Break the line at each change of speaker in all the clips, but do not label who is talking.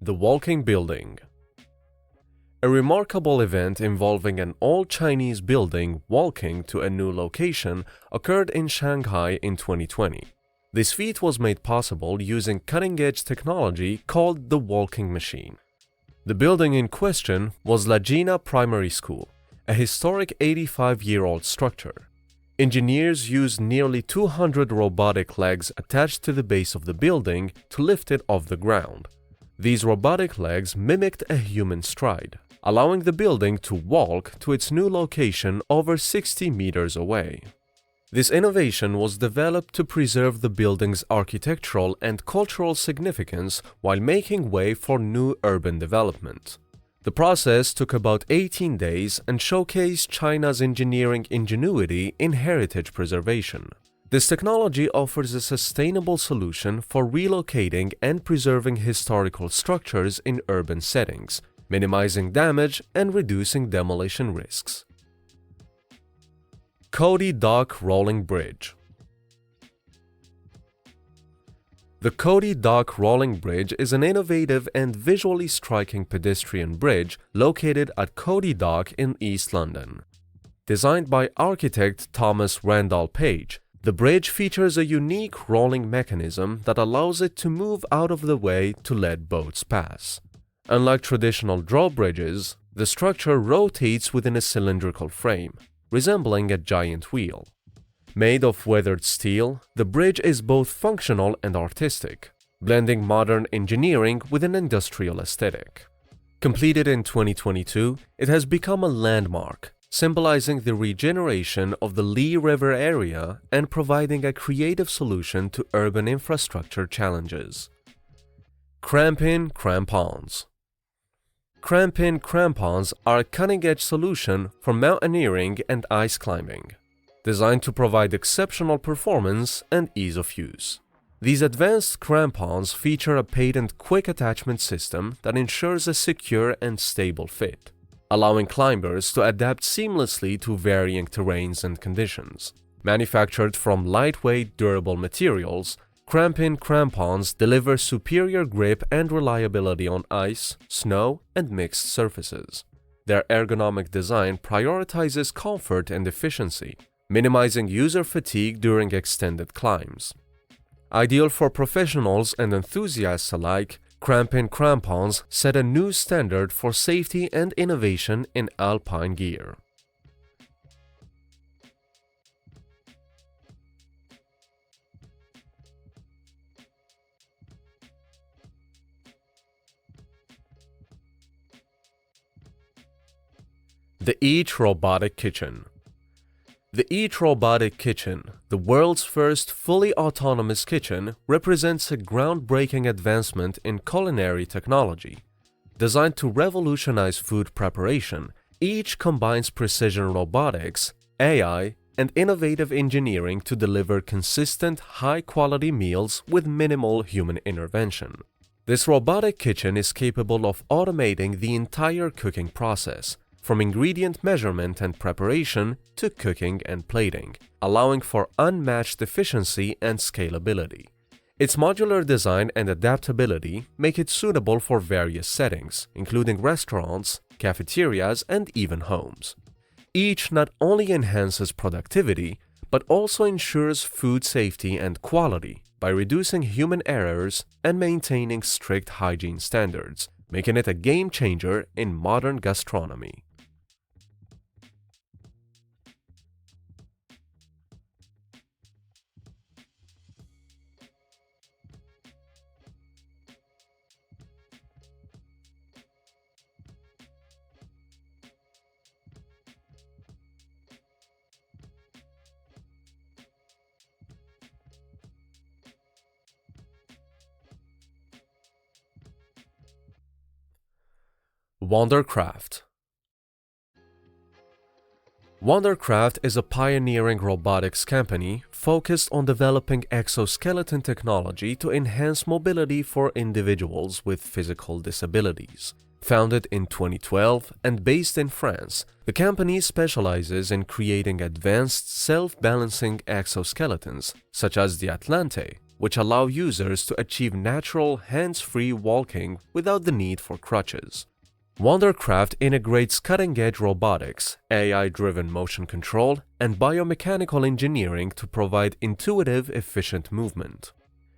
The walking building. A remarkable event involving an all-Chinese building walking to a new location occurred in Shanghai in 2020. This feat was made possible using cutting-edge technology called the walking machine. The building in question was La Gina Primary School, a historic 85-year-old structure. Engineers used nearly 200 robotic legs attached to the base of the building to lift it off the ground. These robotic legs mimicked a human stride, allowing the building to walk to its new location over 60 meters away. This innovation was developed to preserve the building's architectural and cultural significance while making way for new urban development. The process took about 18 days and showcased China's engineering ingenuity in heritage preservation. This technology offers a sustainable solution for relocating and preserving historical structures in urban settings, minimizing damage and reducing demolition risks. Cody Dock Rolling Bridge. The Cody Dock Rolling Bridge is an innovative and visually striking pedestrian bridge located at Cody Dock in East London. Designed by architect Thomas Randall Page, the bridge features a unique rolling mechanism that allows it to move out of the way to let boats pass. Unlike traditional drawbridges, the structure rotates within a cylindrical frame, resembling a giant wheel. Made of weathered steel, the bridge is both functional and artistic, blending modern engineering with an industrial aesthetic. Completed in 2022, it has become a landmark, symbolizing the regeneration of the Lee River area and providing a creative solution to urban infrastructure challenges. Krampin crampons. Krampin crampons are a cutting-edge solution for mountaineering and ice climbing, designed to provide exceptional performance and ease of use. These advanced crampons feature a patent quick attachment system that ensures a secure and stable fit, allowing climbers to adapt seamlessly to varying terrains and conditions. Manufactured from lightweight, durable materials, Krampin crampons deliver superior grip and reliability on ice, snow, and mixed surfaces. Their ergonomic design prioritizes comfort and efficiency, minimizing user fatigue during extended climbs. Ideal for professionals and enthusiasts alike, Krampin crampons set a new standard for safety and innovation in alpine gear. The Eatch Robotic Kitchen. The Eatch Robotic Kitchen, the world's first fully autonomous kitchen, represents a groundbreaking advancement in culinary technology. Designed to revolutionize food preparation, Eatch combines precision robotics, AI, and innovative engineering to deliver consistent, high-quality meals with minimal human intervention. This robotic kitchen is capable of automating the entire cooking process, from ingredient measurement and preparation to cooking and plating, allowing for unmatched efficiency and scalability. Its modular design and adaptability make it suitable for various settings, including restaurants, cafeterias, and even homes. Each not only enhances productivity, but also ensures food safety and quality by reducing human errors and maintaining strict hygiene standards, making it a game changer in modern gastronomy. Wandercraft. Wandercraft is a pioneering robotics company focused on developing exoskeleton technology to enhance mobility for individuals with physical disabilities. Founded in 2012 and based in France, the company specializes in creating advanced self-balancing exoskeletons such as the Atlante, which allow users to achieve natural, hands-free walking without the need for crutches. Wandercraft integrates cutting-edge robotics, AI-driven motion control, and biomechanical engineering to provide intuitive, efficient movement.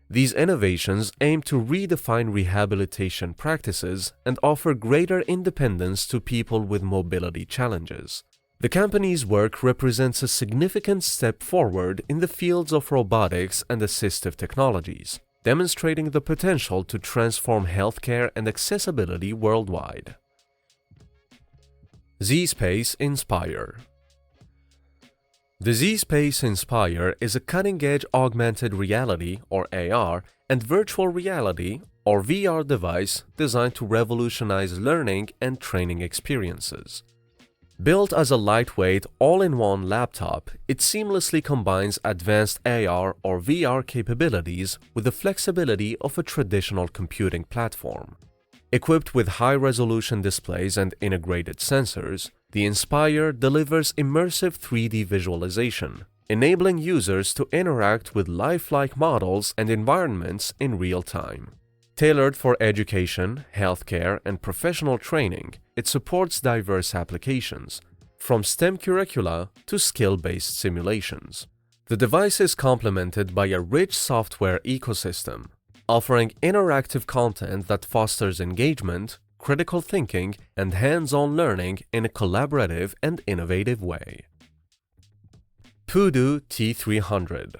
These innovations aim to redefine rehabilitation practices and offer greater independence to people with mobility challenges. The company's work represents a significant step forward in the fields of robotics and assistive technologies, demonstrating the potential to transform healthcare and accessibility worldwide. zSpace Inspire. The zSpace Inspire is a cutting-edge augmented reality or AR and virtual reality or VR device designed to revolutionize learning and training experiences. Built as a lightweight, all-in-one laptop, it seamlessly combines advanced AR or VR capabilities with the flexibility of a traditional computing platform. Equipped with high-resolution displays and integrated sensors, the Inspire delivers immersive 3D visualization, enabling users to interact with lifelike models and environments in real time. Tailored for education, healthcare, and professional training, it supports diverse applications, from STEM curricula to skill-based simulations. The device is complemented by a rich software ecosystem, offering interactive content that fosters engagement, critical thinking, and hands-on learning in a collaborative and innovative way. Pudu T300.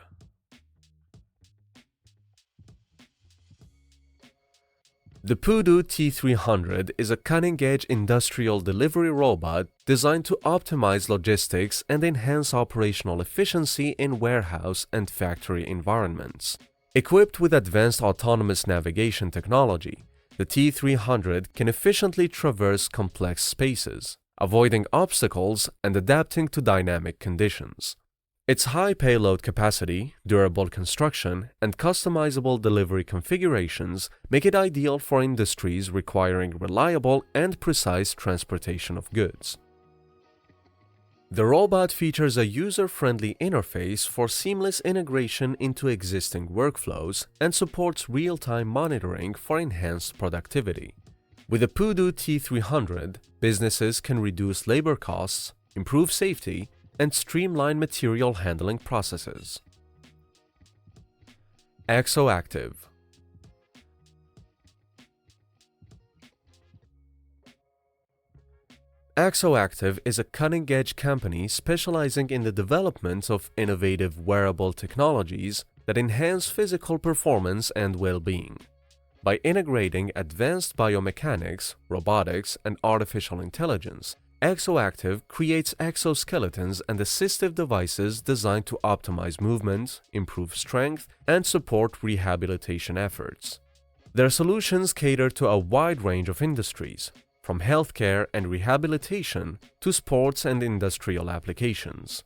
The Pudu T300 is a cutting-edge industrial delivery robot designed to optimize logistics and enhance operational efficiency in warehouse and factory environments. Equipped with advanced autonomous navigation technology, the T300 can efficiently traverse complex spaces, avoiding obstacles and adapting to dynamic conditions. Its high payload capacity, durable construction, and customizable delivery configurations make it ideal for industries requiring reliable and precise transportation of goods. The robot features a user-friendly interface for seamless integration into existing workflows and supports real-time monitoring for enhanced productivity. With the Pudu T300, businesses can reduce labor costs, improve safety, and streamline material handling processes. ExoActive. ExoActive is a cutting-edge company specializing in the development of innovative wearable technologies that enhance physical performance and well-being. By integrating advanced biomechanics, robotics, and artificial intelligence, ExoActive creates exoskeletons and assistive devices designed to optimize movement, improve strength, and support rehabilitation efforts. Their solutions cater to a wide range of industries, from healthcare and rehabilitation to sports and industrial applications.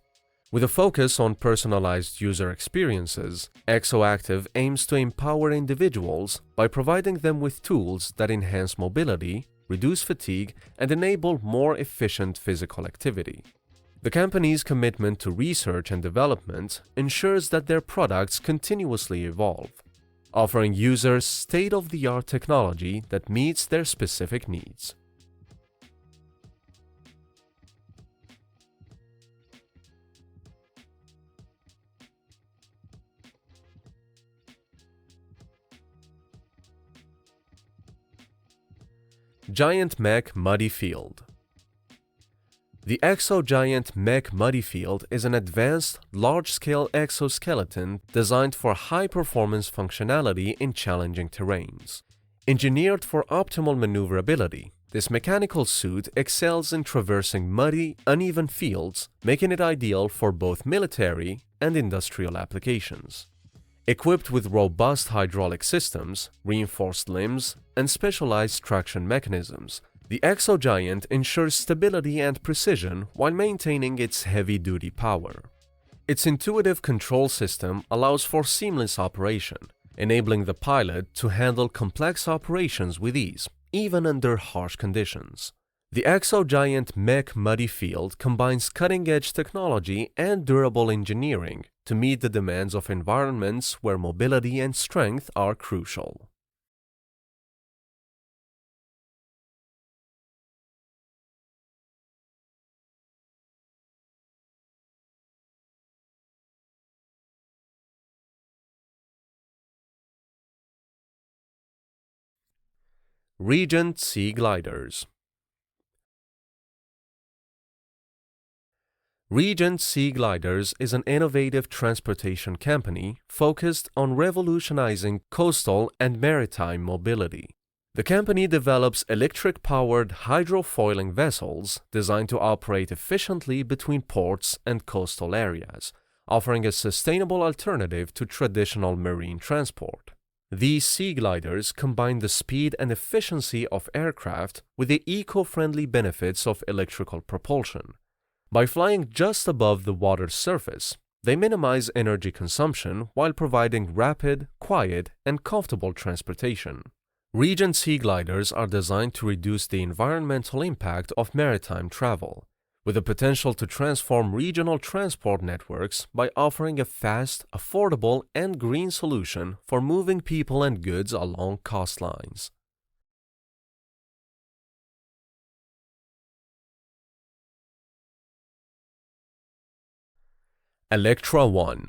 With a focus on personalized user experiences, ExoActive aims to empower individuals by providing them with tools that enhance mobility, reduce fatigue, and enable more efficient physical activity. The company's commitment to research and development ensures that their products continuously evolve, offering users state-of-the-art technology that meets their specific needs. Giant Mech Muddy Field. The ExoGiant Mech Muddy Field is an advanced, large-scale exoskeleton designed for high-performance functionality in challenging terrains. Engineered for optimal maneuverability, this mechanical suit excels in traversing muddy, uneven fields, making it ideal for both military and industrial applications. Equipped with robust hydraulic systems, reinforced limbs, and specialized traction mechanisms, the ExoGiant ensures stability and precision while maintaining its heavy-duty power. Its intuitive control system allows for seamless operation, enabling the pilot to handle complex operations with ease, even under harsh conditions. The exogiant Mech muddy field combines cutting-edge technology and durable engineering to meet the demands of environments where mobility and strength are crucial. REGENT Seagliders. REGENT Seagliders is an innovative transportation company focused on revolutionizing coastal and maritime mobility. The company develops electric-powered hydrofoiling vessels designed to operate efficiently between ports and coastal areas, offering a sustainable alternative to traditional marine transport. These Seagliders combine the speed and efficiency of aircraft with the eco-friendly benefits of electrical propulsion. By flying just above the water's surface, they minimize energy consumption while providing rapid, quiet, and comfortable transportation. REGENT Seagliders are designed to reduce the environmental impact of maritime travel, with the potential to transform regional transport networks by offering a fast, affordable, and green solution for moving people and goods along coastlines. Elektra One.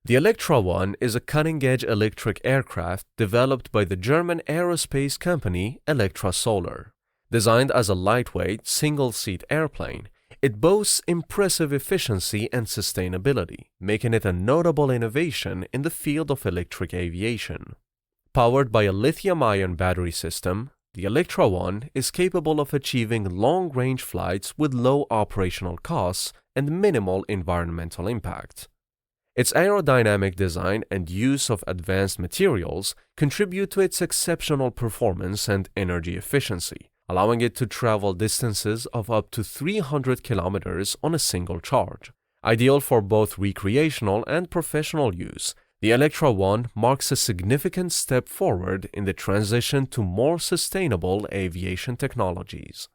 The Elektra One is a cutting-edge electric aircraft developed by the German aerospace company Electra Solar. Designed as a lightweight, single-seat airplane, it boasts impressive efficiency and sustainability, making it a notable innovation in the field of electric aviation. Powered by a lithium-ion battery system, the Electra One is capable of achieving long-range flights with low operational costs and minimal environmental impact. Its aerodynamic design and use of advanced materials contribute to its exceptional performance and energy efficiency, allowing it to travel distances of up to 300 kilometers on a single charge. Ideal for both recreational and professional use, the Electra One marks a significant step forward in the transition to more sustainable aviation technologies.